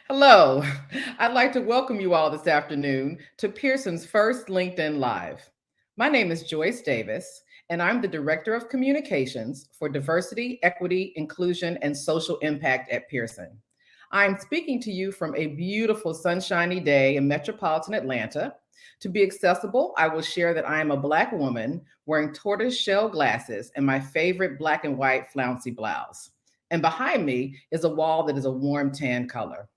Hello. I'd like to welcome you all this afternoon to Pearson's first LinkedIn Live. My name is Joyce Davis, and I'm the Director of Communications for Diversity, Equity, Inclusion, and Social Impact at Pearson. I'm speaking to you from a beautiful sunshiny day in metropolitan Atlanta. To be accessible, I will share that I am a Black woman wearing tortoise shell glasses and my favorite black and white flouncy blouse. And behind me is a wall that is a warm tan color.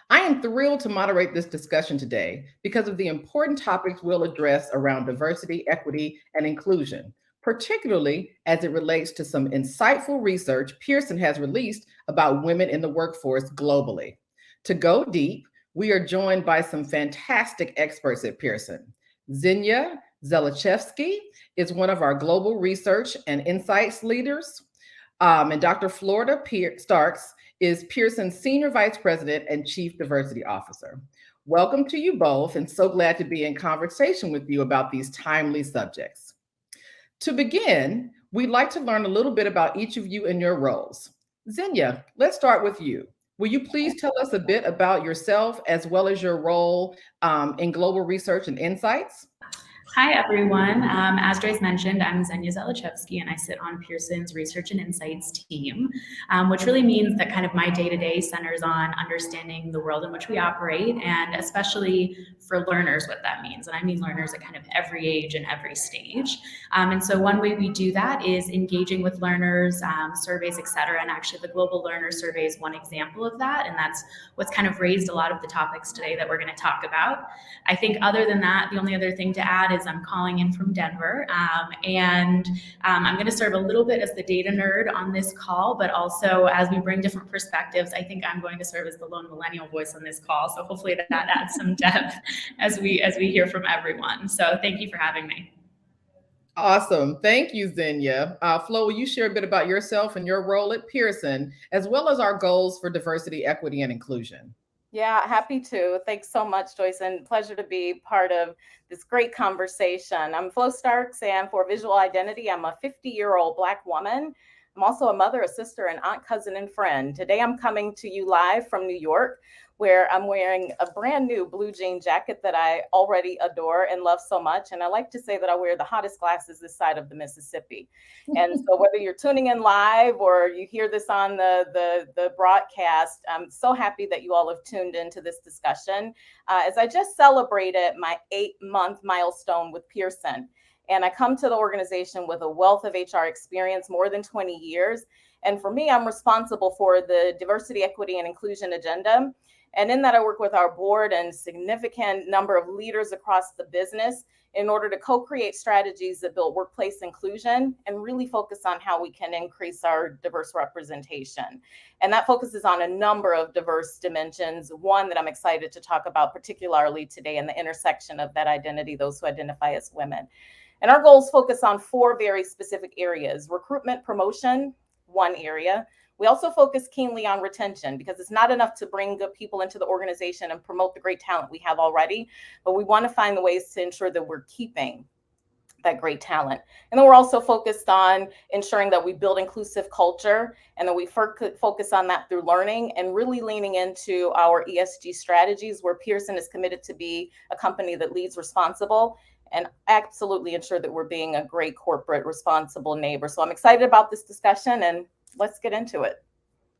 I am thrilled to moderate this discussion today because of the important topics we'll address around diversity, equity, and inclusion, particularly as it relates to some insightful research Pearson has released about women in the workforce globally. To go deep, we are joined by some fantastic experts at Pearson. Zenya Zelachevsky is one of our global research and insights leaders, and Dr. Florida Starks is Pearson's Senior Vice President and Chief Diversity Officer. Welcome to you both, and so glad to be in conversation with you about these timely subjects. To begin, we'd like to learn a little bit about each of you and your roles. Zenya, let's start with you. Will you please tell us a bit about yourself as well as your role in global research and insights? Hi, everyone. As Joyce mentioned, I'm Zenya Zelachevsky, and I sit on Pearson's Research and Insights team, which really means that kind of my day-to-day centers on understanding the world in which we operate, and especially for learners, what that means. And I mean learners at kind of every age and every stage. And so one way we do that is engaging with learners, surveys, et cetera. And actually the Global Learner Survey is one example of that. And that's what's kind of raised a lot of the topics today that we're going to talk about. I think other than that, the only other thing to add is I'm calling in from Denver, and I'm going to serve a little bit as the data nerd on this call, but also as we bring different perspectives, I think I'm going to serve as the lone millennial voice on this call. So hopefully that adds some depth as we hear from everyone. So thank you for having me. Awesome. Thank you, Zenya. Flo, will you share a bit about yourself and your role at Pearson, as well as our goals for diversity, equity, and inclusion? Yeah, happy to. Thanks so much, Joyce, and pleasure to be part of this great conversation. I'm Flo Starks, and for visual identity, I'm a 50-year-old Black woman. I'm also a mother, a sister, an aunt, cousin, and friend. Today, I'm coming to you live from New York, where I'm wearing a brand new blue jean jacket that I already adore and love so much. And I like to say that I wear the hottest glasses this side of the Mississippi. And so whether you're tuning in live or you hear this on the broadcast, I'm so happy that you all have tuned into this discussion as I just celebrated my 8-month milestone with Pearson. And I come to the organization with a wealth of HR experience, more than 20 years. And for me, I'm responsible for the diversity, equity, and inclusion agenda. And in that, I work with our board and significant number of leaders across the business in order to co-create strategies that build workplace inclusion and really focus on how we can increase our diverse representation. And that focuses on a number of diverse dimensions. One that I'm excited to talk about particularly today, in the intersection of that identity, those who identify as women. And our goals focus on 4 very specific areas: recruitment, promotion, one area. We also focus keenly on retention, because it's not enough to bring good people into the organization and promote the great talent we have already, but we want to find the ways to ensure that we're keeping that great talent. And then we're also focused on ensuring that we build inclusive culture, and that we focus on that through learning and really leaning into our ESG strategies, where Pearson is committed to be a company that leads responsible and absolutely ensure that we're being a great corporate responsible neighbor. So I'm excited about this discussion, and let's get into it.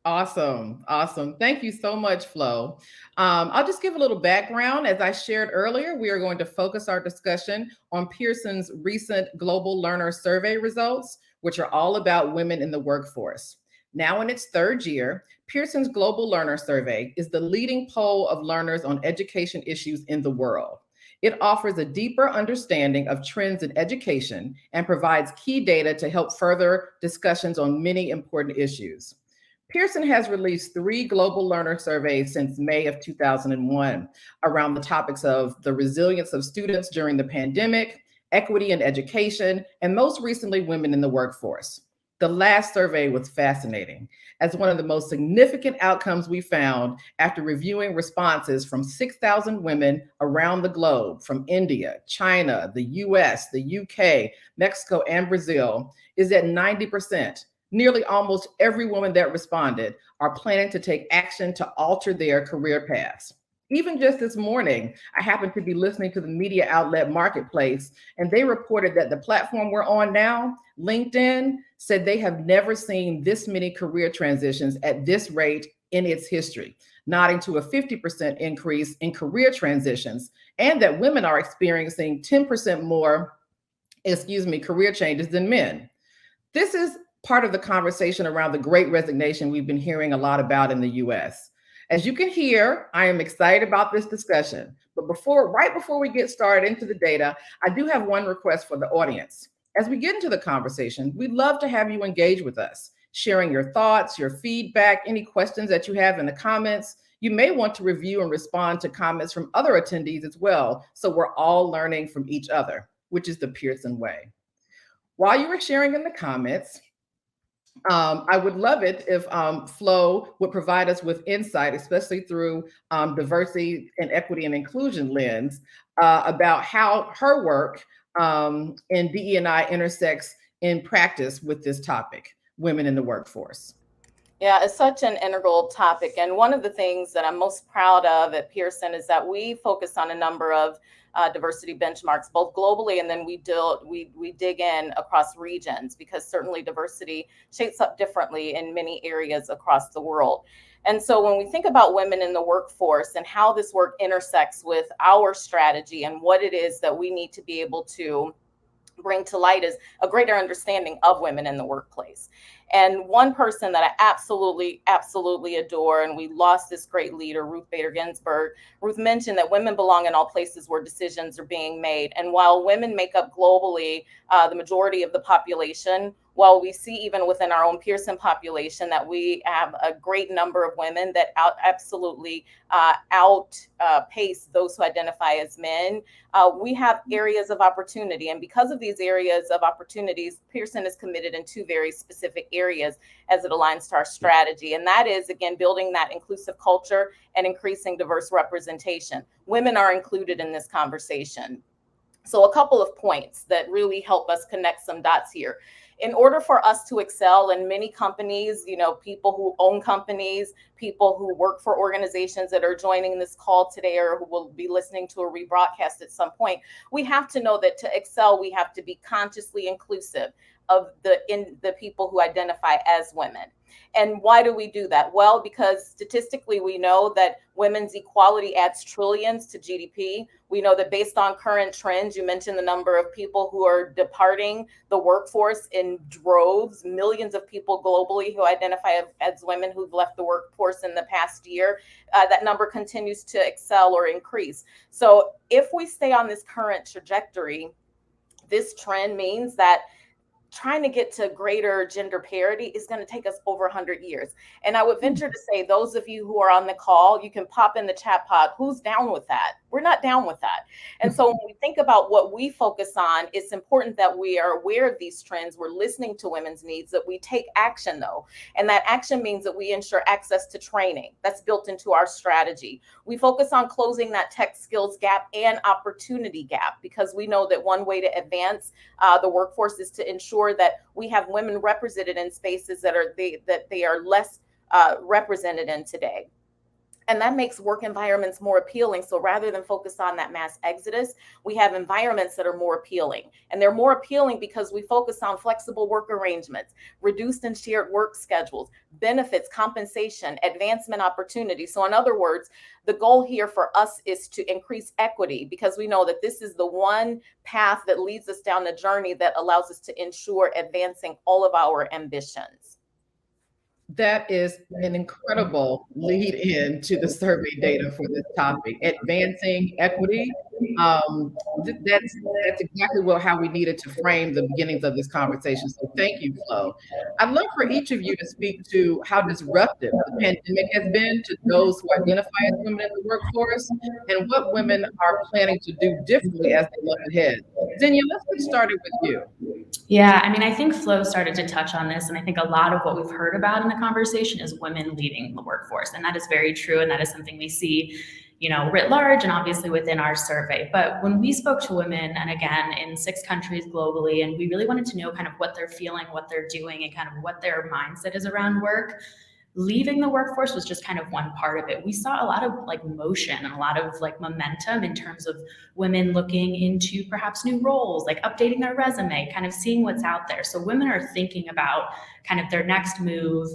Awesome. Awesome. Thank you so much, Flo. I'll just give a little background. As I shared earlier, we are going to focus our discussion on Pearson's recent Global Learner Survey results, which are all about women in the workforce. Now in its 3rd year, Pearson's Global Learner Survey is the leading poll of learners on education issues in the world. It offers a deeper understanding of trends in education and provides key data to help further discussions on many important issues. Pearson has released 3 global learner surveys since May of 2001 around the topics of the resilience of students during the pandemic, equity in education, and most recently, women in the workforce. The last survey was fascinating, as one of the most significant outcomes we found after reviewing responses from 6,000 women around the globe, from India, China, the US, the UK, Mexico, and Brazil, is that 90% Nearly almost every woman that responded are planning to take action to alter their career paths. Even just this morning, I happened to be listening to the media outlet Marketplace, and they reported that the platform we're on now, LinkedIn, said they have never seen this many career transitions at this rate in its history, nodding to a 50% increase in career transitions, and that women are experiencing 10% more, career changes than men. This is part of the conversation around the great resignation we've been hearing a lot about in the US. As you can hear, I am excited about this discussion. But right before we get started into the data, I do have one request for the audience. As we get into the conversation, we'd love to have you engage with us, sharing your thoughts, your feedback, any questions that you have in the comments. You may want to review and respond to comments from other attendees as well, so we're all learning from each other, which is the Pearson way. While you were sharing in the comments, I would love it if Flo would provide us with insight, especially through diversity and equity and inclusion lens, about how her work in DE&I intersects in practice with this topic, women in the workforce. Yeah, it's such an integral topic. And one of the things that I'm most proud of at Pearson is that we focus on a number of diversity benchmarks, both globally, and then we dig in across regions, because certainly diversity shapes up differently in many areas across the world. And so when we think about women in the workforce and how this work intersects with our strategy and what it is that we need to be able to bring to light, is a greater understanding of women in the workplace. And one person that I absolutely adore, and we lost this great leader, Ruth Bader Ginsburg. Ruth mentioned that women belong in all places where decisions are being made. And while women make up globally the majority of the population, while we see even within our own Pearson population that we have a great number of women that absolutely outpace those who identify as men, we have areas of opportunity. And because of these areas of opportunities, Pearson is committed in two very specific areas as it aligns to our strategy. And that is, again, building that inclusive culture and increasing diverse representation. Women are included in this conversation. So a couple of points that really help us connect some dots here. In order for us to excel in many companies, people who own companies, people who work for organizations that are joining this call today or who will be listening to a rebroadcast at some point, we have to know that to excel, we have to be consciously inclusive of the people who identify as women. And why do we do that? Well, because statistically, we know that women's equality adds trillions to GDP. We know that based on current trends, you mentioned the number of people who are departing the workforce in droves, millions of people globally who identify as women who've left the workforce in the past year. That number continues to excel or increase. So if we stay on this current trajectory, this trend means that trying to get to greater gender parity is going to take us over 100 years. And I would venture to say, those of you who are on the call, you can pop in the chat pod, who's down with that? We're not down with that. And so when we think about what we focus on, it's important that we are aware of these trends. We're listening to women's needs, that we take action though. And that action means that we ensure access to training. That's built into our strategy. We focus on closing that tech skills gap and opportunity gap, because we know that one way to advance the workforce is to ensure that we have women represented in spaces that they are less represented in today. And that makes work environments more appealing. So rather than focus on that mass exodus, we have environments that are more appealing. And they're more appealing because we focus on flexible work arrangements, reduced and shared work schedules, benefits, compensation, advancement opportunities. So in other words, the goal here for us is to increase equity, because we know that this is the one path that leads us down the journey that allows us to ensure advancing all of our ambitions. That is an incredible lead in to the survey data for this topic, advancing equity. That's exactly how we needed to frame the beginnings of this conversation. So thank you, Flo. I'd love for each of you to speak to how disruptive the pandemic has been to those who identify as women in the workforce, and what women are planning to do differently as they look ahead. Zenya, let's get started with you. Yeah, I mean, I think Flo started to touch on this, and I think a lot of what we've heard about in the conversation is women leading the workforce, and that is very true, and that is something we see writ large and obviously within our survey. But when we spoke to women, and again, in 6 countries globally, and we really wanted to know kind of what they're feeling, what they're doing, and kind of what their mindset is around work, leaving the workforce was just kind of one part of it. We saw a lot of like motion and a lot of like momentum in terms of women looking into perhaps new roles, like updating their resume, kind of seeing what's out there. So women are thinking about kind of their next move.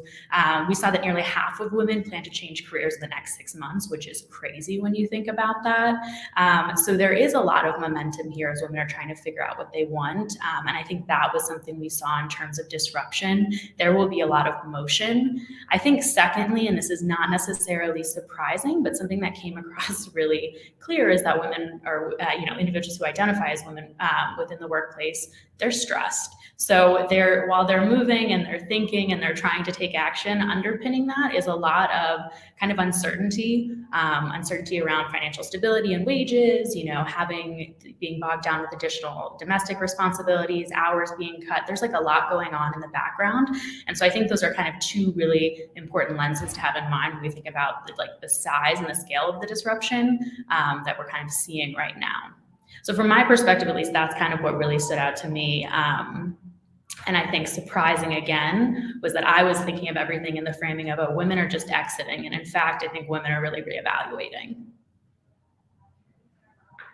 We saw that nearly half of women plan to change careers in the next 6 months, which is crazy when you think about that. So there is a lot of momentum here as women are trying to figure out what they want. And I think that was something we saw in terms of disruption. There will be a lot of motion. I think secondly, and this is not necessarily surprising, but something that came across really clear is that women or individuals who identify as women within the workplace, they're stressed. So while they're moving and they're thinking and they're trying to take action, underpinning that is a lot of kind of uncertainty around financial stability and wages, being bogged down with additional domestic responsibilities, hours being cut. There's like a lot going on in the background. And so I think those are kind of two really important lenses to have in mind when we think about the size and the scale of the disruption that we're kind of seeing right now. So from my perspective, at least, that's kind of what really stood out to me. And I think surprising again was that I was thinking of everything in the framing of women are just exiting. And in fact, I think women are really reevaluating.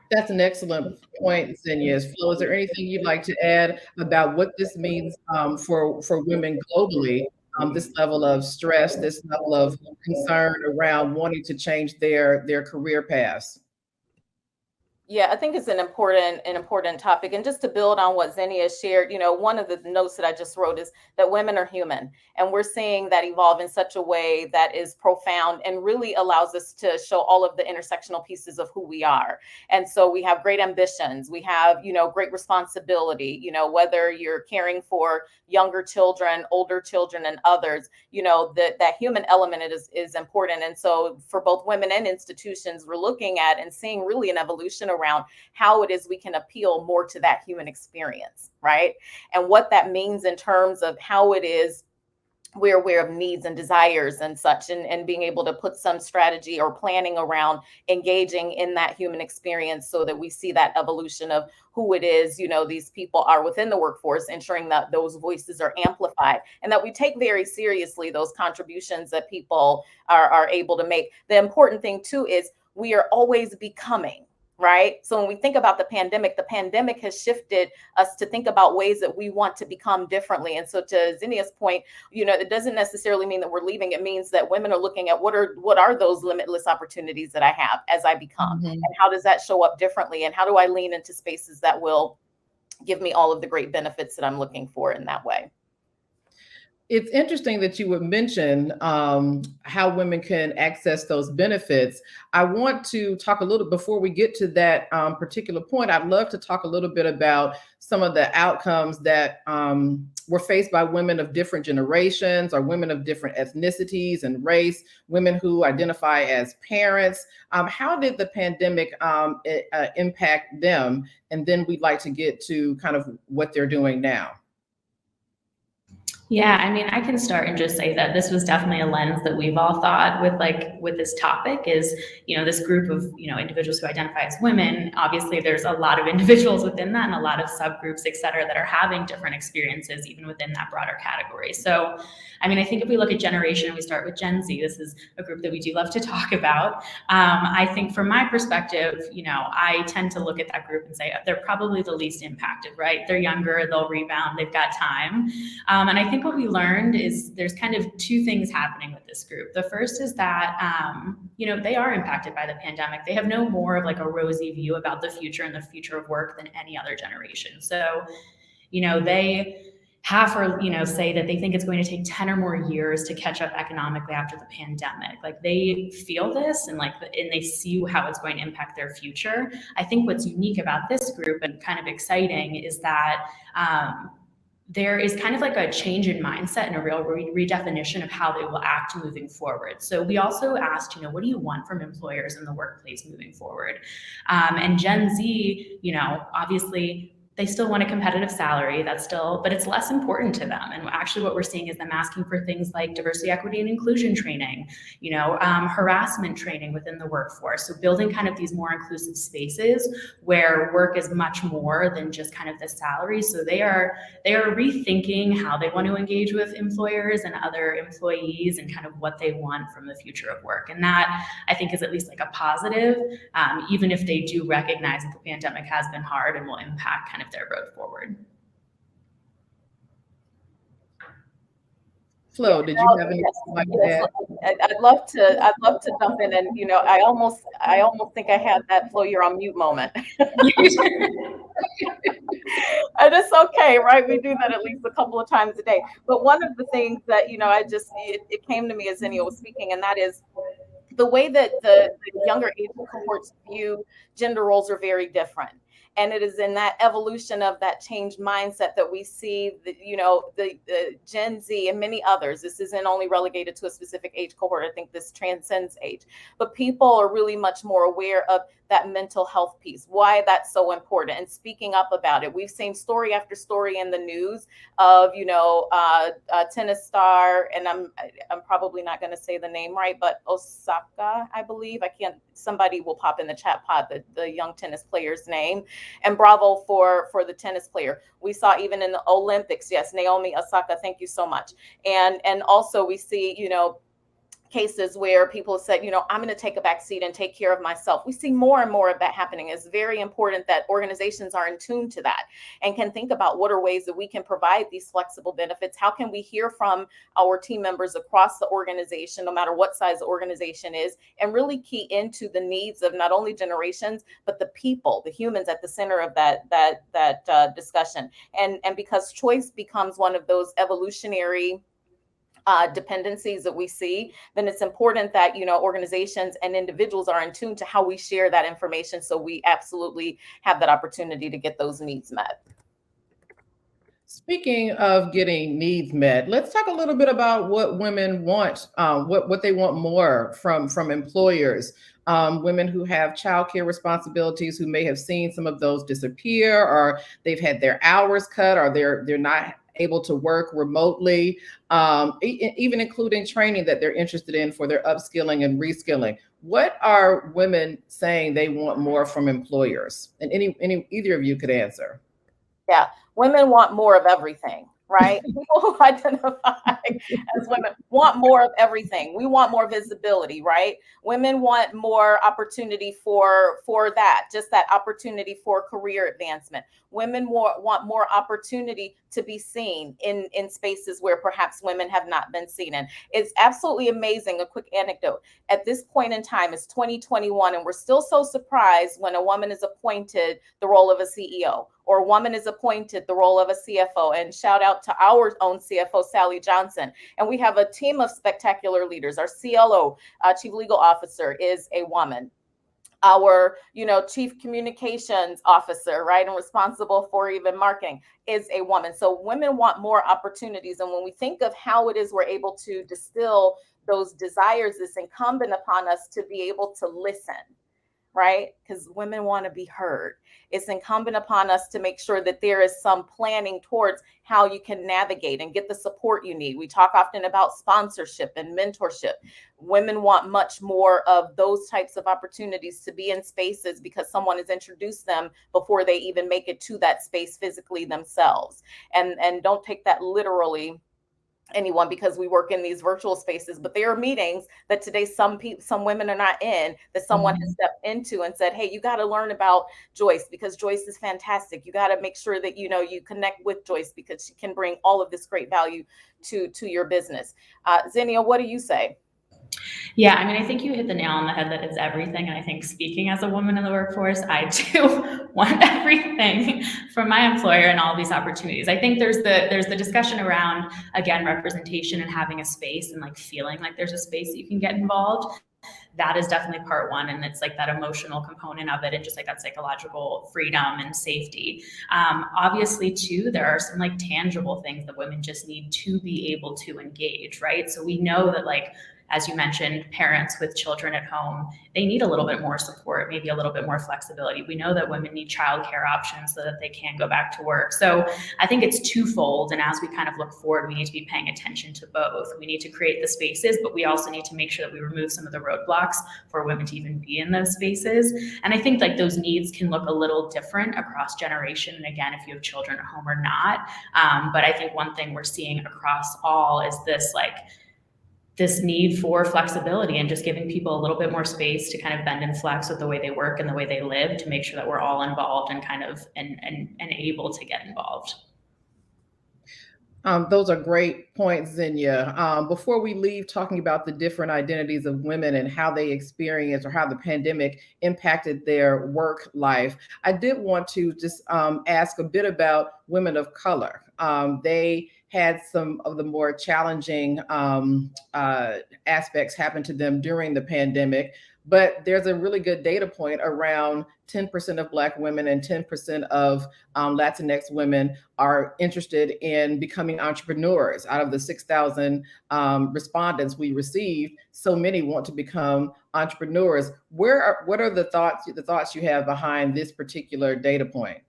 That's an excellent point, Zenya. Flo, is there anything you'd like to add about what this means for women globally? This level of stress, this level of concern around wanting to change their career paths. Yeah, I think it's an important topic. And just to build on what Zenia shared, one of the notes that I just wrote is that women are human. And we're seeing that evolve in such a way that is profound and really allows us to show all of the intersectional pieces of who we are. And so we have great ambitions. We have, great responsibility, whether you're caring for younger children, older children, and others, that human element is important. And so for both women and institutions, we're looking at and seeing really an evolution around how it is we can appeal more to that human experience, right? And what that means in terms of how it is we're aware of needs and desires and such, and being able to put some strategy or planning around engaging in that human experience so that we see that evolution of who it is, these people are within the workforce, ensuring that those voices are amplified and that we take very seriously those contributions that people are able to make. The important thing too is we are always becoming. Right. So when we think about the pandemic has shifted us to think about ways that we want to become differently. And so to Zinnia's point, it doesn't necessarily mean that we're leaving. It means that women are looking at what are those limitless opportunities that I have as I become, and how does that show up differently? And how do I lean into spaces that will give me all of the great benefits that I'm looking for in that way? It's interesting that you would mention how women can access those benefits. I want to talk a little before we get to that particular point. I'd love to talk a little bit about some of the outcomes that were faced by women of different generations or women of different ethnicities and race, women who identify as parents. How did the pandemic impact them? And then we'd like to get to kind of what they're doing now. Yeah, I mean, I can start and just say that this was definitely a lens that we've all thought with this topic is, this group of, individuals who identify as women. Obviously, there's a lot of individuals within that and a lot of subgroups, et cetera, that are having different experiences even within that broader category. So, I mean, I think if we look at generation, we start with Gen Z. This is a group that we do love to talk about. I think from my perspective, I tend to look at that group and say they're probably the least impacted, right? They're younger, they'll rebound, they've got time. And I think what we learned is there's kind of two things happening with this group. The first is that, they are impacted by the pandemic. They have no more of like a rosy view about the future and the future of work than any other generation. So, they half or say that they think it's going to take 10 or more years to catch up economically after the pandemic. Like they feel this and they see how it's going to impact their future. I think what's unique about this group and kind of exciting is that there is kind of like a change in mindset and a real redefinition of how they will act moving forward. So we also asked, what do you want from employers in the workplace moving forward? And Gen Z, obviously they still want a competitive salary. But it's less important to them. And actually what we're seeing is them asking for things like diversity, equity, and inclusion training, harassment training within the workforce. So building kind of these more inclusive spaces where work is much more than just kind of the salary. So they are rethinking how they want to engage with employers and other employees and kind of what they want from the future of work. And that, I think, is at least like a positive, even if they do recognize that the pandemic has been hard and will impact kind of their road forward. Flo, did you have anything to add? I'd love to jump in, and I almost think I had that Flo, you're on mute moment. And it's okay, right? We do that at least a couple of times a day. But one of the things that it came to me as Zenya was speaking, and that is the way that the younger age cohorts view gender roles are very different. And it is in that evolution of that changed mindset that we see the Gen Z and many others. This isn't only relegated to a specific age cohort. I think this transcends age. But people are really much more aware of that mental health piece, why that's so important, and speaking up about it. We've seen story after story in the news of, a tennis star, and I'm probably not going to say the name right, but Osaka, I believe. Somebody will pop in the chat pod the young tennis player's name, and bravo for the tennis player. We saw even in the Olympics, yes, Naomi Osaka, thank you so much. And also we see, cases where people have said, I'm going to take a back seat and take care of myself. We see more and more of that happening. It's very important that organizations are in tune to that and can think about what are ways that we can provide these flexible benefits. How can we hear from our team members across the organization, no matter what size the organization is, and really key into the needs of not only generations, but the people, the humans at the center of that discussion. And because choice becomes one of those evolutionary dependencies that we see, then it's important that organizations and individuals are in tune to how we share that information, so we absolutely have that opportunity to get those needs met. Speaking of getting needs met, let's talk a little bit about what women want, what they want more from employers. Women who have childcare responsibilities, who may have seen some of those disappear, or they've had their hours cut, or they're not able to work remotely, even including training that they're interested in for their upskilling and reskilling. What are women saying they want more from employers? And either of you could answer. Yeah, women want more of everything, right? People who identify as women want more of everything. We want more visibility, right? Women want more opportunity for that, just that opportunity for career advancement. Women want more opportunity to be seen in spaces where perhaps women have not been seen in. It's absolutely amazing. A quick anecdote. At this point in time, it's 2021, and we're still so surprised when a woman is appointed the role of a CEO, or a woman is appointed the role of a CFO. And shout out to our own CFO, Sally Johnson. And we have a team of spectacular leaders. Our CLO, Chief Legal Officer, is a woman. Our, chief communications officer, right, and responsible for even marketing, is a woman. So women want more opportunities. And when we think of how it is we're able to distill those desires, it's incumbent upon us to be able to listen, right? Because women want to be heard. It's incumbent upon us to make sure that there is some planning towards how you can navigate and get the support you need. We talk often about sponsorship and mentorship. Women want much more of those types of opportunities to be in spaces because someone has introduced them before they even make it to that space physically themselves. And don't take that literally, anyone, because we work in these virtual spaces, but there are meetings that today some women are not in, that someone has stepped into and said, hey, you got to learn about Joyce because Joyce is fantastic. You got to make sure that you connect with Joyce because she can bring all of this great value to your business. Zenya, what do you say? Yeah, I mean, I think you hit the nail on the head that it's everything. And I think, speaking as a woman in the workforce, I too want everything from my employer and all these opportunities. I think there's the discussion around, again, representation and having a space and like feeling like there's a space that you can get involved. That is definitely part one. And it's like that emotional component of it, and just like that psychological freedom and safety. Obviously too, there are some like tangible things that women just need to be able to engage, right? So we know that like as you mentioned, parents with children at home, they need a little bit more support, maybe a little bit more flexibility. We know that women need childcare options so that they can go back to work. So I think it's twofold. And as we kind of look forward, we need to be paying attention to both. We need to create the spaces, but we also need to make sure that we remove some of the roadblocks for women to even be in those spaces. And I think like those needs can look a little different across generation. And again, if you have children at home or not. But I think one thing we're seeing across all is this need for flexibility and just giving people a little bit more space to kind of bend and flex with the way they work and the way they live to make sure that we're all involved and kind of and able to get involved. Those are great points, Zenya. Before we leave talking about the different identities of women and how they experience or how the pandemic impacted their work life, I did want to just ask a bit about women of color. They had some of the more challenging aspects happen to them during the pandemic. But there's a really good data point around 10% of Black women and 10% of Latinx women are interested in becoming entrepreneurs. Out of the 6,000 respondents we received, so many want to become entrepreneurs. What are the thoughts you have behind this particular data point?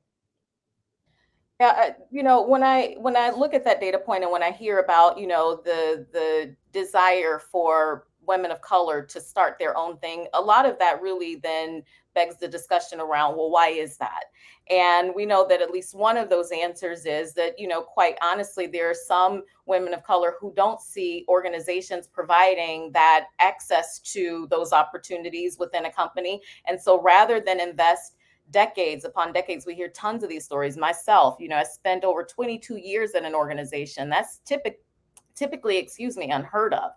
Yeah, when I look at that data point and when I hear about, the desire for women of color to start their own thing, a lot of that really then begs the discussion around, well, why is that? And we know that at least one of those answers is that, quite honestly, there are some women of color who don't see organizations providing that access to those opportunities within a company. And so rather than invest decades upon decades, we hear tons of these stories. Myself, I spent over 22 years in an organization. That's typically, unheard of.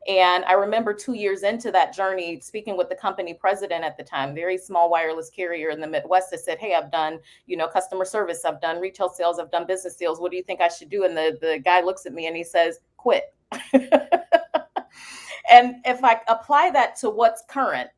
And I remember 2 years into that journey, speaking with the company president at the time, very small wireless carrier in the Midwest, that said, hey, I've done, customer service, I've done retail sales, I've done business sales. What do you think I should do? And the guy looks at me and he says, quit. And if I apply that to what's current,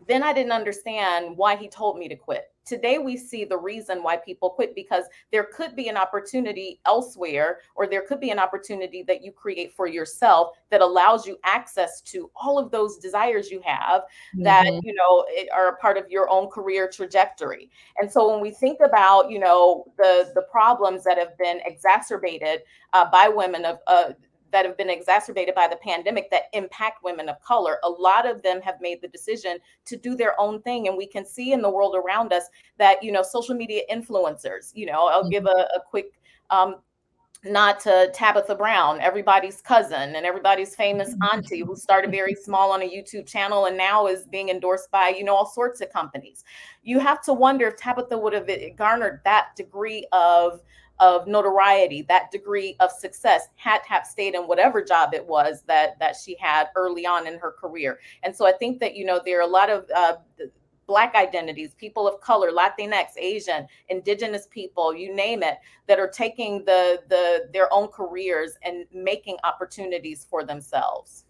then I didn't understand why he told me to quit. Today, we see the reason why people quit, because there could be an opportunity elsewhere, or there could be an opportunity that you create for yourself that allows you access to all of those desires you have that, are a part of your own career trajectory. And so when we think about, the problems that have been exacerbated by women that have been exacerbated by the pandemic that impact women of color, a lot of them have made the decision to do their own thing. And we can see in the world around us that, social media influencers, I'll give a quick nod to Tabitha Brown, everybody's cousin and everybody's famous auntie, who started very small on a YouTube channel and now is being endorsed by, all sorts of companies. You have to wonder if Tabitha would have garnered that degree of notoriety, that degree of success, had stayed in whatever job it was that she had early on in her career. And so I think that, there are a lot of Black identities, people of color, Latinx, Asian, Indigenous people, you name it, that are taking their own careers and making opportunities for themselves.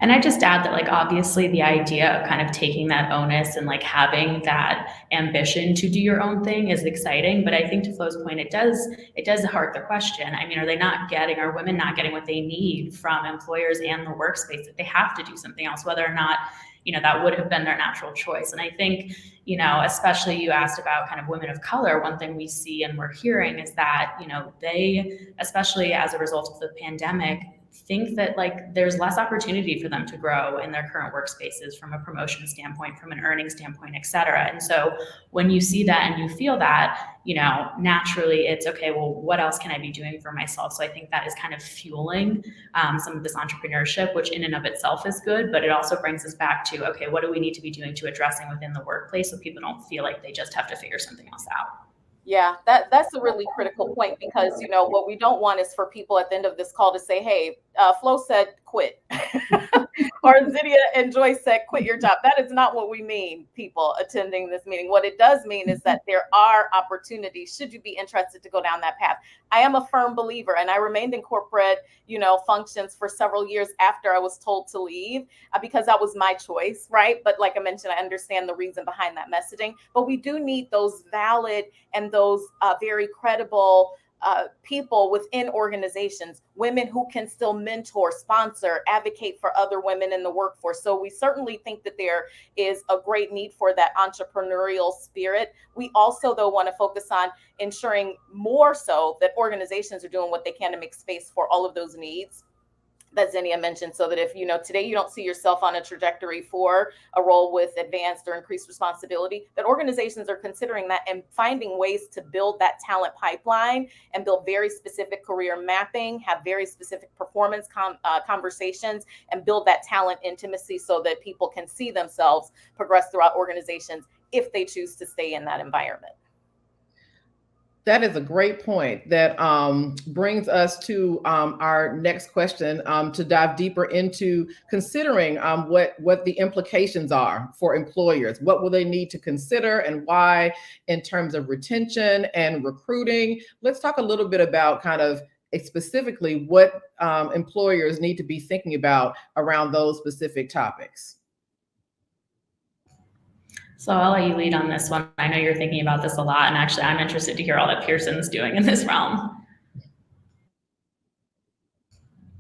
And I just add that, like, obviously the idea of kind of taking that onus and like having that ambition to do your own thing is exciting. But I think, to Flo's point, it does heart the question. I mean, are women not getting what they need from employers and the workspace, that they have to do something else, whether or not, that would have been their natural choice? And I think, especially you asked about kind of women of color, one thing we see and we're hearing is that, they, especially as a result of the pandemic, think that like there's less opportunity for them to grow in their current workspaces from a promotion standpoint, from an earning standpoint, et cetera. And so when you see that and you feel that, naturally it's okay, well, what else can I be doing for myself? So I think that is kind of fueling some of this entrepreneurship, which in and of itself is good, but it also brings us back to, okay, what do we need to be doing to addressing within the workplace so people don't feel like they just have to figure something else out? Yeah, that's a really critical point, because, what we don't want is for people at the end of this call to say, hey, Flo said quit. Or Zenya and Joyce said, quit your job. That is not what we mean, people attending this meeting. What it does mean is that there are opportunities should you be interested to go down that path. I am a firm believer, and I remained in corporate, functions for several years after I was told to leave, because that was my choice, right? But like I mentioned, I understand the reason behind that messaging. But we do need those valid and those very credible people within organizations, women who can still mentor, sponsor, advocate for other women in the workforce. So we certainly think that there is a great need for that entrepreneurial spirit. We also, though, want to focus on ensuring more so that organizations are doing what they can to make space for all of those needs that Zenya mentioned, so that if today you don't see yourself on a trajectory for a role with advanced or increased responsibility, that organizations are considering that and finding ways to build that talent pipeline and build very specific career mapping, have very specific performance conversations, and build that talent intimacy so that people can see themselves progress throughout organizations if they choose to stay in that environment. That is a great point that brings us to our next question, to dive deeper into considering what the implications are for employers. What will they need to consider and why in terms of retention and recruiting? Let's talk a little bit about kind of specifically what employers need to be thinking about around those specific topics. So I'll let you lead on this one. I know you're thinking about this a lot, and actually I'm interested to hear all that Pearson's doing in this realm.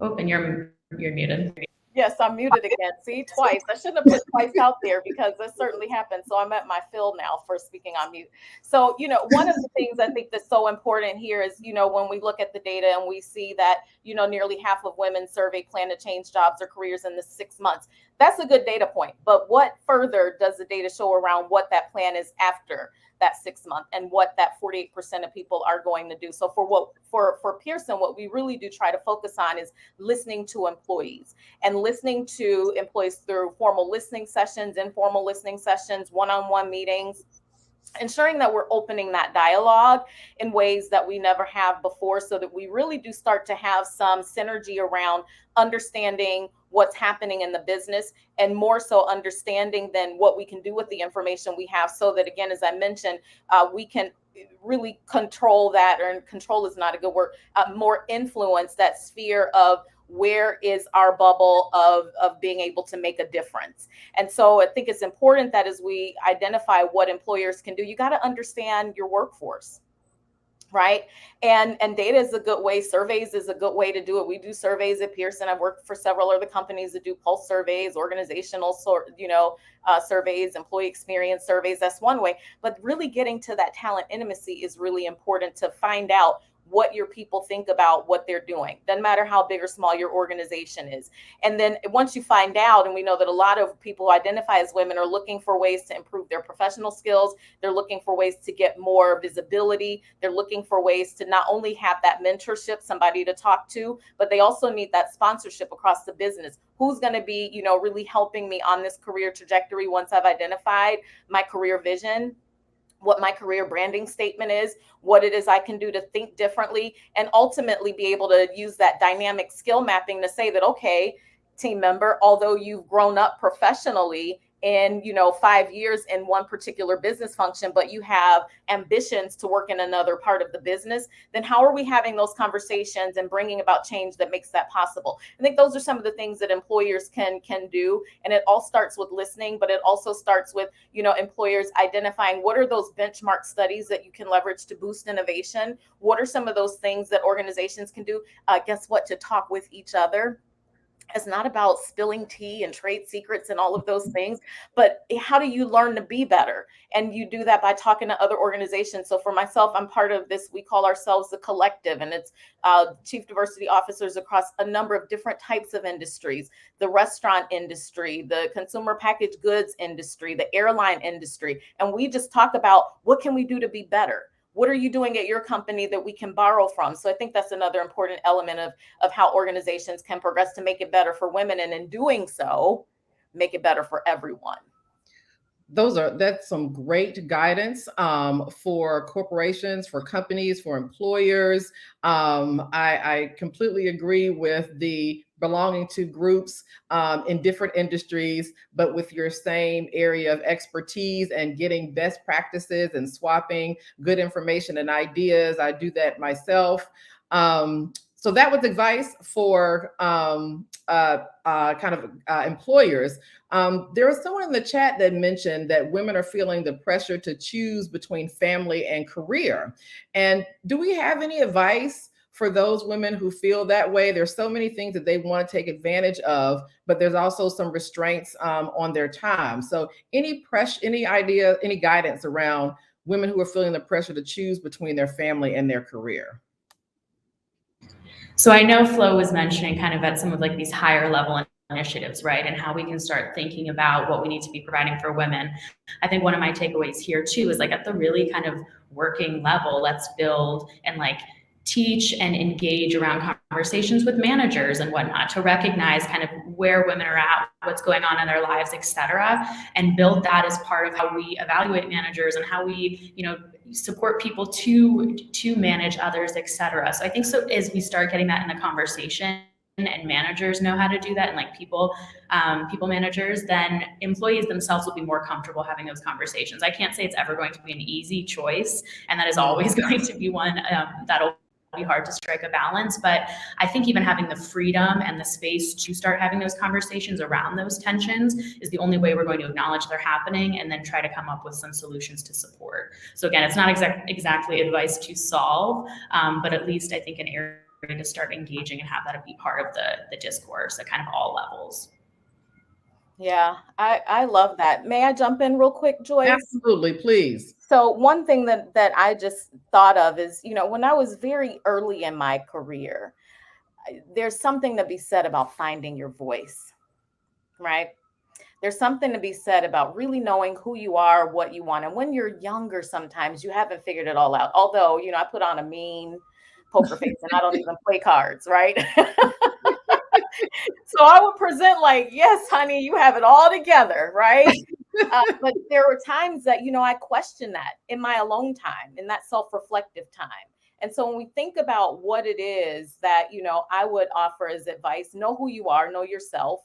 Oh, and you're muted. Yes, I'm muted again. See, twice. I shouldn't have put twice out there because this certainly happened. So I'm at my fill now for speaking on mute. So, one of the things I think that's so important here is, when we look at the data and we see that, nearly half of women surveyed plan to change jobs or careers in the 6 months. That's a good data point. But what further does the data show around what that plan is after that 6 month and what that 48% of people are going to do? So for Pearson, what we really do try to focus on is listening to employees and listening to employees through formal listening sessions, informal listening sessions, one-on-one meetings, ensuring that we're opening that dialogue in ways that we never have before, so that we really do start to have some synergy around understanding what's happening in the business, and more so understanding then what we can do with the information we have, so that, again, as I mentioned, we can really control that, or control is not a good word, more influence that sphere of where is our bubble of being able to make a difference. And so I think it's important that as we identify what employers can do, you got to understand your workforce, right? And data is a good way. Surveys is a good way to do it. We do surveys at Pearson. I've worked for several other companies that do pulse surveys, organizational surveys, employee experience surveys. That's one way. But really getting to that talent intimacy is really important to find out what your people think about what they're doing. Doesn't matter how big or small your organization is. And then once you find out, and we know that a lot of people who identify as women are looking for ways to improve their professional skills. They're looking for ways to get more visibility. They're looking for ways to not only have that mentorship, somebody to talk to, but they also need that sponsorship across the business. Who's going to be, really helping me on this career trajectory once I've identified my career vision, what my career branding statement is, what it is I can do to think differently, and ultimately be able to use that dynamic skill mapping to say that, okay, team member, although you've grown up professionally in 5 years in one particular business function, but you have ambitions to work in another part of the business, then how are we having those conversations and bringing about change that makes that possible? I think those are some of the things that employers can do. And it all starts with listening, but it also starts with, employers identifying what are those benchmark studies that you can leverage to boost innovation? What are some of those things that organizations can do? Guess what? To talk with each other. It's not about spilling tea and trade secrets and all of those things, but how do you learn to be better? And you do that by talking to other organizations. So for myself, I'm part of this, we call ourselves the collective, and it's chief diversity officers across a number of different types of industries: the restaurant industry, the consumer packaged goods industry, the airline industry. And we just talk about what can we do to be better? What are you doing at your company that we can borrow from? So I think that's another important element of how organizations can progress to make it better for women, and in doing so, make it better for everyone. That's some great guidance for corporations, for companies, for employers. I completely agree with the belonging to groups in different industries, but with your same area of expertise and getting best practices and swapping good information and ideas. I do that myself. So that was advice for employers. There was someone in the chat that mentioned that women are feeling the pressure to choose between family and career. And do we have any advice for those women who feel that way? There's so many things that they want to take advantage of, but there's also some restraints on their time. So any pressure, any idea, any guidance around women who are feeling the pressure to choose between their family and their career? So I know Flo was mentioning kind of at some of like these higher level initiatives, right? And how we can start thinking about what we need to be providing for women. I think one of my takeaways here too is like at the really kind of working level, let's build and like teach and engage around conversations with managers and whatnot to recognize kind of where women are at, what's going on in their lives, et cetera, and build that as part of how we evaluate managers and how we, support people to manage others, et cetera. So I think so as we start getting that in the conversation and managers know how to do that and like people managers, then employees themselves will be more comfortable having those conversations. I can't say it's ever going to be an easy choice, and that is always going to be one that'll be hard to strike a balance. But I think even having the freedom and the space to start having those conversations around those tensions is the only way we're going to acknowledge they're happening and then try to come up with some solutions to support. So again, it's not exactly advice to solve, but at least I think an area to start engaging and have that be part of the discourse at kind of all levels. Yeah, I love that. May I jump in real quick, Joyce? Absolutely, please. So one thing that I just thought of is, when I was very early in my career, there's something to be said about finding your voice, right? There's something to be said about really knowing who you are, what you want. And when you're younger, sometimes you haven't figured it all out. Although, I put on a mean poker face and I don't even play cards, right? So I would present like, yes, honey, you have it all together, right? But there were times that, I questioned that in my alone time, in that self-reflective time. And so when we think about what it is that, I would offer as advice, know who you are, know yourself,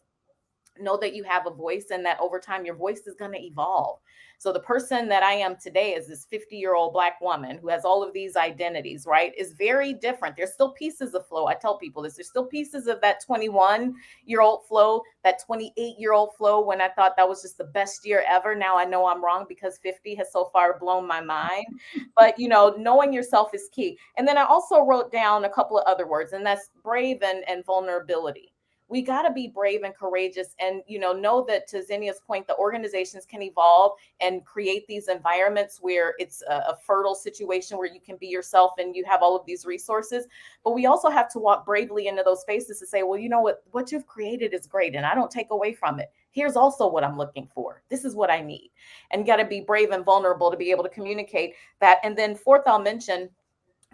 know that you have a voice, and that over time your voice is going to evolve. So the person that I am today is this 50-year-old Black woman who has all of these identities, right? Is very different. There's still pieces of Flo. I tell people this. There's still pieces of that 21-year-old Flo, that 28-year-old Flo, when I thought that was just the best year ever. Now I know I'm wrong because 50 has so far blown my mind. But, knowing yourself is key. And then I also wrote down a couple of other words, and that's brave and vulnerability. We got to be brave and courageous and, know that, to Zenya's point, the organizations can evolve and create these environments where it's a fertile situation where you can be yourself and you have all of these resources. But we also have to walk bravely into those spaces to say, well, what you've created is great and I don't take away from it. Here's also what I'm looking for. This is what I need. And got to be brave and vulnerable to be able to communicate that. And then fourth, I'll mention,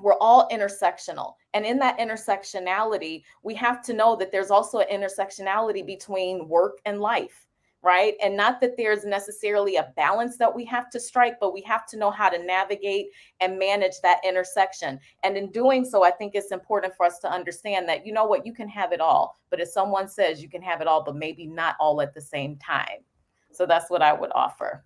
we're all intersectional. And in that intersectionality, we have to know that there's also an intersectionality between work and life, right? And not that there's necessarily a balance that we have to strike, but we have to know how to navigate and manage that intersection. And in doing so, I think it's important for us to understand that, you can have it all. But if someone says you can have it all, but maybe not all at the same time. So that's what I would offer.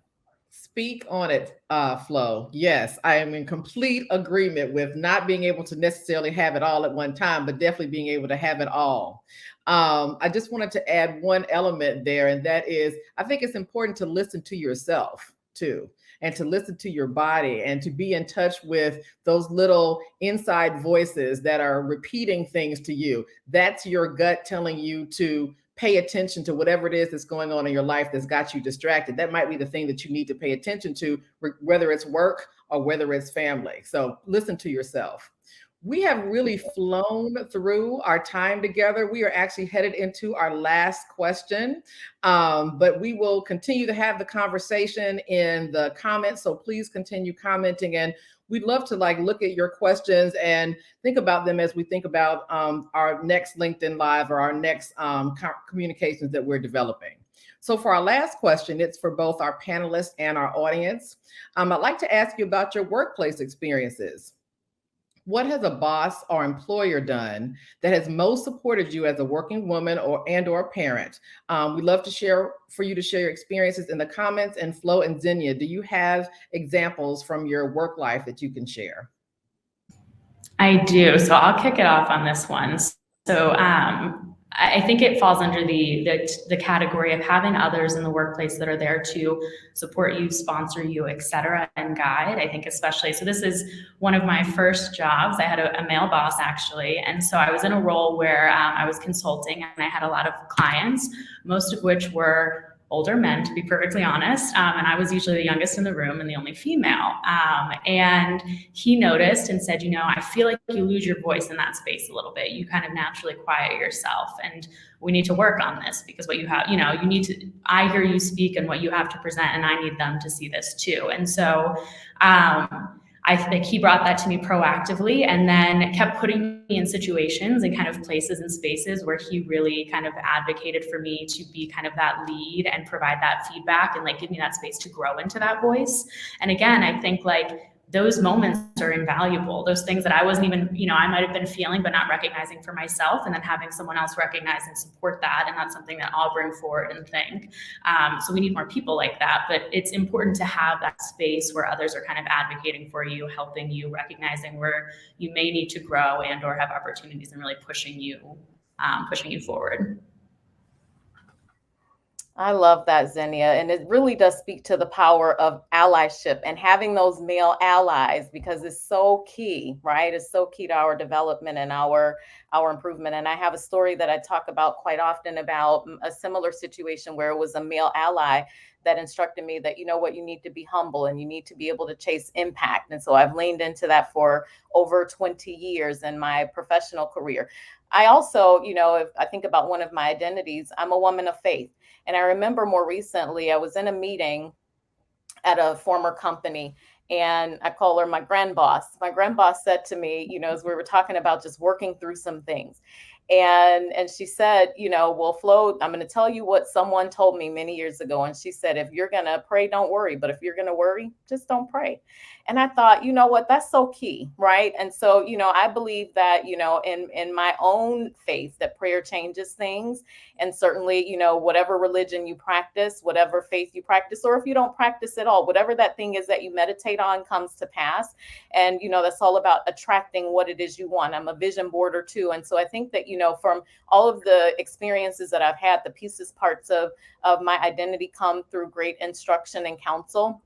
Speak on it, Flo. Yes, I am in complete agreement with not being able to necessarily have it all at one time, but definitely being able to have it all. I just wanted to add one element there, and that is, I think it's important to listen to yourself too, and to listen to your body and to be in touch with those little inside voices that are repeating things to you. That's your gut telling you to pay attention to whatever it is that's going on in your life that's got you distracted. That might be the thing that you need to pay attention to, whether it's work or whether it's family. So listen to yourself. We have really flown through our time together. We are actually headed into our last question, but we will continue to have the conversation in the comments. So please continue commenting, and we'd love to look at your questions and think about them as we think about our next LinkedIn Live or our next communications that we're developing. So for our last question, it's for both our panelists and our audience. I'd like to ask you about your workplace experiences. What has a boss or employer done that has most supported you as a working woman or a parent? We'd love for you to share your experiences in the comments. And Flo and Zenya, do you have examples from your work life that you can share? I do. So I'll kick it off on this one. So I think it falls under the category of having others in the workplace that are there to support you, sponsor you, et cetera, and guide. I think especially, so this is one of my first jobs. I had a male boss actually. And so I was in a role where I was consulting and I had a lot of clients, most of which were older men, to be perfectly honest. And I was usually the youngest in the room and the only female. And he noticed and said, I feel like you lose your voice in that space a little bit. You kind of naturally quiet yourself. And we need to work on this because what you have, you need to, I hear you speak and what you have to present, and I need them to see this too. And so, I think he brought that to me proactively and then kept putting me in situations and kind of places and spaces where he really kind of advocated for me to be kind of that lead and provide that feedback and like give me that space to grow into that voice. And again, I think like those moments are invaluable. Those things that I wasn't even, I might have been feeling but not recognizing for myself, and then having someone else recognize and support that. And that's something that I'll bring forward and think. So we need more people like that, but it's important to have that space where others are kind of advocating for you, helping you, recognizing where you may need to grow and or have opportunities and really pushing you forward. I love that, Zenya. And it really does speak to the power of allyship and having those male allies, because it's so key, right? It's so key to our development and our improvement. And I have a story that I talk about quite often about a similar situation where it was a male ally that instructed me that, you know what, you need to be humble and you need to be able to chase impact. And so I've leaned into that for over 20 years in my professional career. I also, if I think about one of my identities, I'm a woman of faith. And I remember more recently, I was in a meeting at a former company, and I call her my grand boss. My grand boss said to me, as we were talking about just working through some things. And she said, well, Flo, I'm going to tell you what someone told me many years ago. And she said, if you're going to pray, don't worry. But if you're going to worry, just don't pray. And I thought, you know what, that's so key, right? And so, I believe that, in my own faith, that prayer changes things. And certainly, whatever religion you practice, whatever faith you practice, or if you don't practice at all, whatever that thing is that you meditate on comes to pass. And, that's all about attracting what it is you want. I'm a vision boarder too. And so I think that, from all of the experiences that I've had, the pieces, parts of my identity come through great instruction and counsel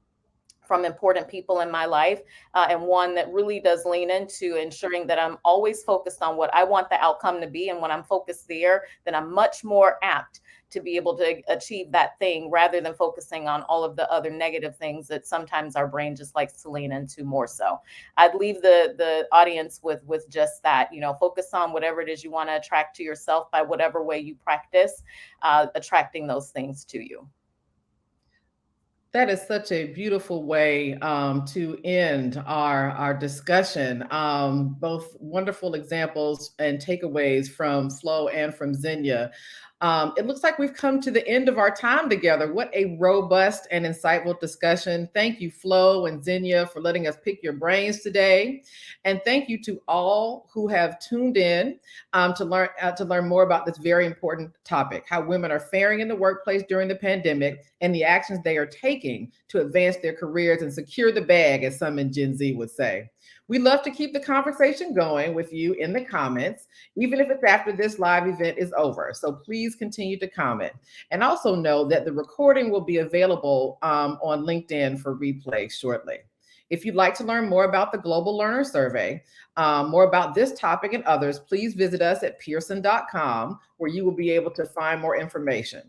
from important people in my life, and one that really does lean into ensuring that I'm always focused on what I want the outcome to be. And when I'm focused there, then I'm much more apt to be able to achieve that thing rather than focusing on all of the other negative things that sometimes our brain just likes to lean into more so. I'd leave the audience with just that, focus on whatever it is you want to attract to yourself by whatever way you practice, attracting those things to you. That is such a beautiful way to end our discussion. Both wonderful examples and takeaways from Flo and from Zenya. It looks like we've come to the end of our time together. What a robust and insightful discussion. Thank you, Flo and Zenya, for letting us pick your brains today. And thank you to all who have tuned in to learn more about this very important topic, how women are faring in the workplace during the pandemic and the actions they are taking to advance their careers and secure the bag, as some in Gen Z would say. We love to keep the conversation going with you in the comments, even if it's after this live event is over. So please continue to comment. And also know that the recording will be available on LinkedIn for replay shortly. If you'd like to learn more about the Global Learner Survey, more about this topic and others, please visit us at Pearson.com, where you will be able to find more information.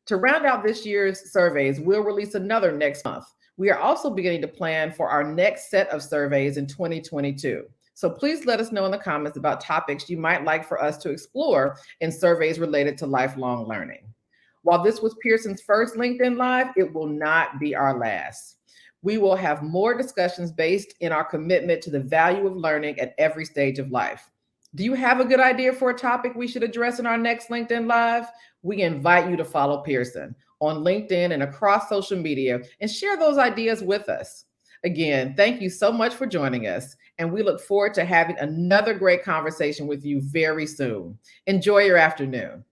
To round out this year's surveys, we'll release another next month. We are also beginning to plan for our next set of surveys in 2022. So please let us know in the comments about topics you might like for us to explore in surveys related to lifelong learning. While this was Pearson's first LinkedIn Live, it will not be our last. We will have more discussions based in our commitment to the value of learning at every stage of life. Do you have a good idea for a topic we should address in our next LinkedIn Live? We invite you to follow Pearson on LinkedIn and across social media and share those ideas with us. Again, thank you so much for joining us, and we look forward to having another great conversation with you very soon. Enjoy your afternoon.